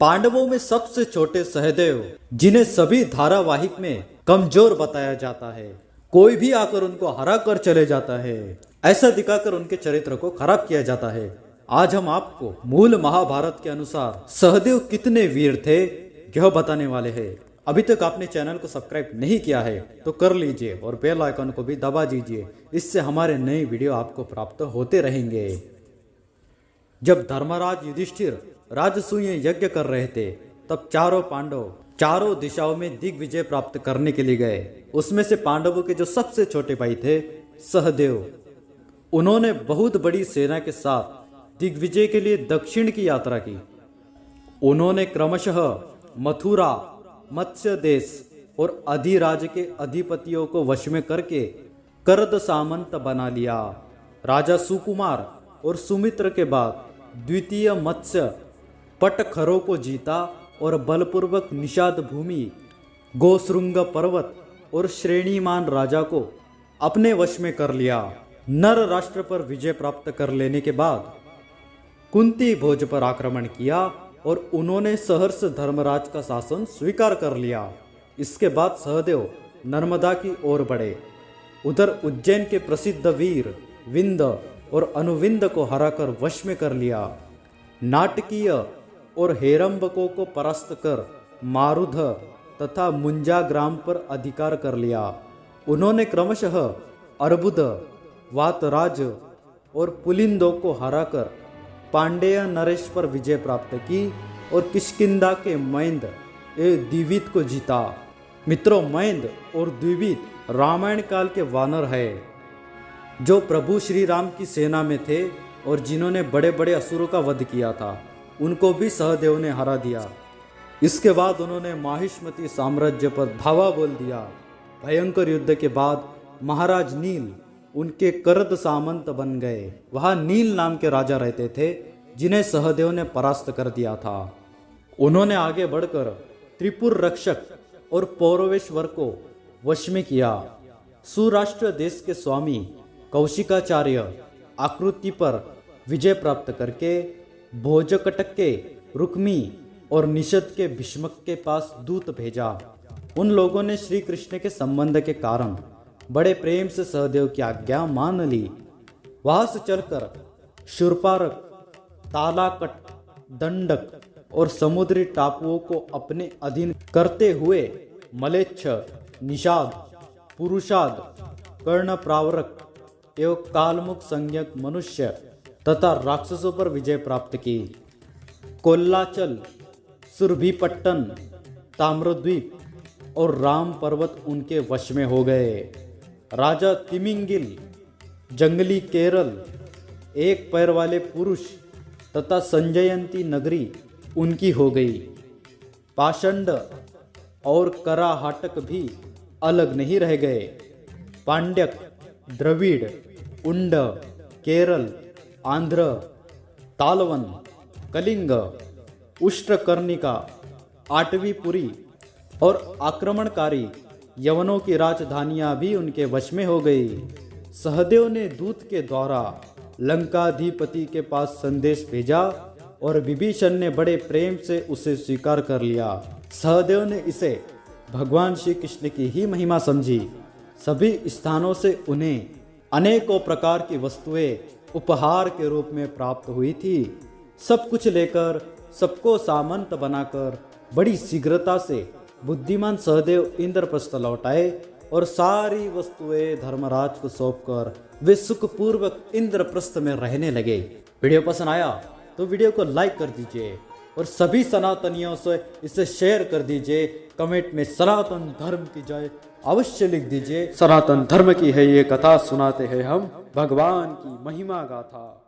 पांडवों में सबसे छोटे सहदेव, जिन्हें सभी धारावाहिक में कमजोर बताया जाता है, कोई भी आकर उनको हरा कर चले जाता है, ऐसा दिखाकर उनके चरित्र को खराब किया जाता है। आज हम आपको मूल महाभारत के अनुसार सहदेव कितने वीर थे यह बताने वाले हैं। अभी तक आपने चैनल को सब्सक्राइब नहीं किया है तो कर लीजिए और बेल आइकन को भी दबा दीजिए, इससे हमारे नए वीडियो आपको प्राप्त होते रहेंगे। जब धर्मराज युधिष्ठिर राजसूय यज्ञ कर रहे थे तब चारों पांडव चारों दिशाओं में दिग्विजय प्राप्त करने के लिए गए। उसमें से पांडवों के जो सबसे छोटे भाई थे सहदेव, उन्होंने बहुत बड़ी सेना के साथ दिग्विजय के लिए दक्षिण की यात्रा की। उन्होंने क्रमशः मथुरा, मत्स्य देश और अधिराज के अधिपतियों को वश में करके करद सामंत बना लिया। राजा सुकुमार और सुमित्र के बाद द्वितीय मत्स्य पटखरों को जीता और बलपूर्वक निषाद भूमि, गोश्रृंग पर्वत और श्रेणीमान राजा को अपने वश में कर लिया। नर राष्ट्र पर विजय प्राप्त कर लेने के बाद कुंती भोज पर आक्रमण किया और उन्होंने सहर्ष धर्मराज का शासन स्वीकार कर लिया। इसके बाद सहदेव नर्मदा की ओर बढ़े। उधर उज्जैन के प्रसिद्ध वीर विंद और अनुविंद को हराकर वश में कर लिया। नाटकीय और हेरंबकों को परास्त कर मारुध तथा मुंजा ग्राम पर अधिकार कर लिया। उन्होंने क्रमशः अर्बुद, वातराज और पुलिंदों को हराकर पांडेय नरेश पर विजय प्राप्त की और किष्किंधा के मैंद द्विविद को जीता। मित्रों, मैंद और द्विविद रामायण काल के वानर है जो प्रभु श्री राम की सेना में थे और जिन्होंने बड़े बड़े असुरों का वध किया था। उनको भी सहदेव ने हरा दिया। इसके बाद उन्होंने माहिष्मती साम्राज्य पर धावा बोल दिया। भयंकर युद्ध के बाद महाराज नील उनके करद सामंत बन गए। वहां नील नाम के राजा रहते थे जिन्हें सहदेव ने परास्त कर दिया था। उन्होंने आगे बढ़कर त्रिपुर रक्षक और पौरवेश्वर को वश में किया। सुराष्ट्र देश के स्वामी कौशिकाचार्य आकृति पर विजय प्राप्त करके भोजकटक के रुक्मी और निषद के भीष्मक के पास दूत भेजा। उन लोगों ने श्री कृष्ण के संबंध के कारण बड़े प्रेम से सहदेव की आज्ञा मान ली। वहां से चलकर शूर्पारक, तालाकट, दंडक और समुद्री टापुओं को अपने अधीन करते हुए मलेच्छ, निषाद, पुरुषाद, कर्णप्रावरक एवं कालमुख संज्ञक मनुष्य तथा राक्षसों पर विजय प्राप्त की। कोल्लाचल, सुरभिपट्टन, ताम्रद्वीप और राम पर्वत उनके वश में हो गए। राजा तिमिंगिल, जंगली केरल, एक पैर वाले पुरुष तथा संजयंती नगरी उनकी हो गई। पाषंड और कराहाटक भी अलग नहीं रह गए। पांड्यक, द्रविड़, उंड, केरल, आंध्र, तालवन, कलिंग, उष्ट्रकर्णिका, आटवीपुरी और आक्रमणकारी यवनों की राजधानियां भी उनके वश में हो गई। सहदेव ने दूत के द्वारा लंकाधिपति के पास संदेश भेजा और विभीषण ने बड़े प्रेम से उसे स्वीकार कर लिया। सहदेव ने इसे भगवान श्री कृष्ण की ही महिमा समझी। सभी स्थानों से उन्हें अनेकों प्रकार की वस्तुएं उपहार के रूप में प्राप्त हुई थी। सब कुछ लेकर सबको सामंत बनाकर बड़ी शीघ्रता से बुद्धिमान सहदेव इंद्रप्रस्थ लौट आए और सारी वस्तुएं धर्मराज को सौंपकर वे सुखपूर्वक इंद्रप्रस्थ में रहने लगे। वीडियो पसंद आया तो वीडियो को लाइक कर दीजिए और सभी सनातनियों से इसे शेयर कर दीजिए। कमेंट में सनातन धर्म की जय अवश्य लिख दीजिए। सनातन धर्म की है ये कथा, सुनाते हैं हम भगवान की महिमा गाथा।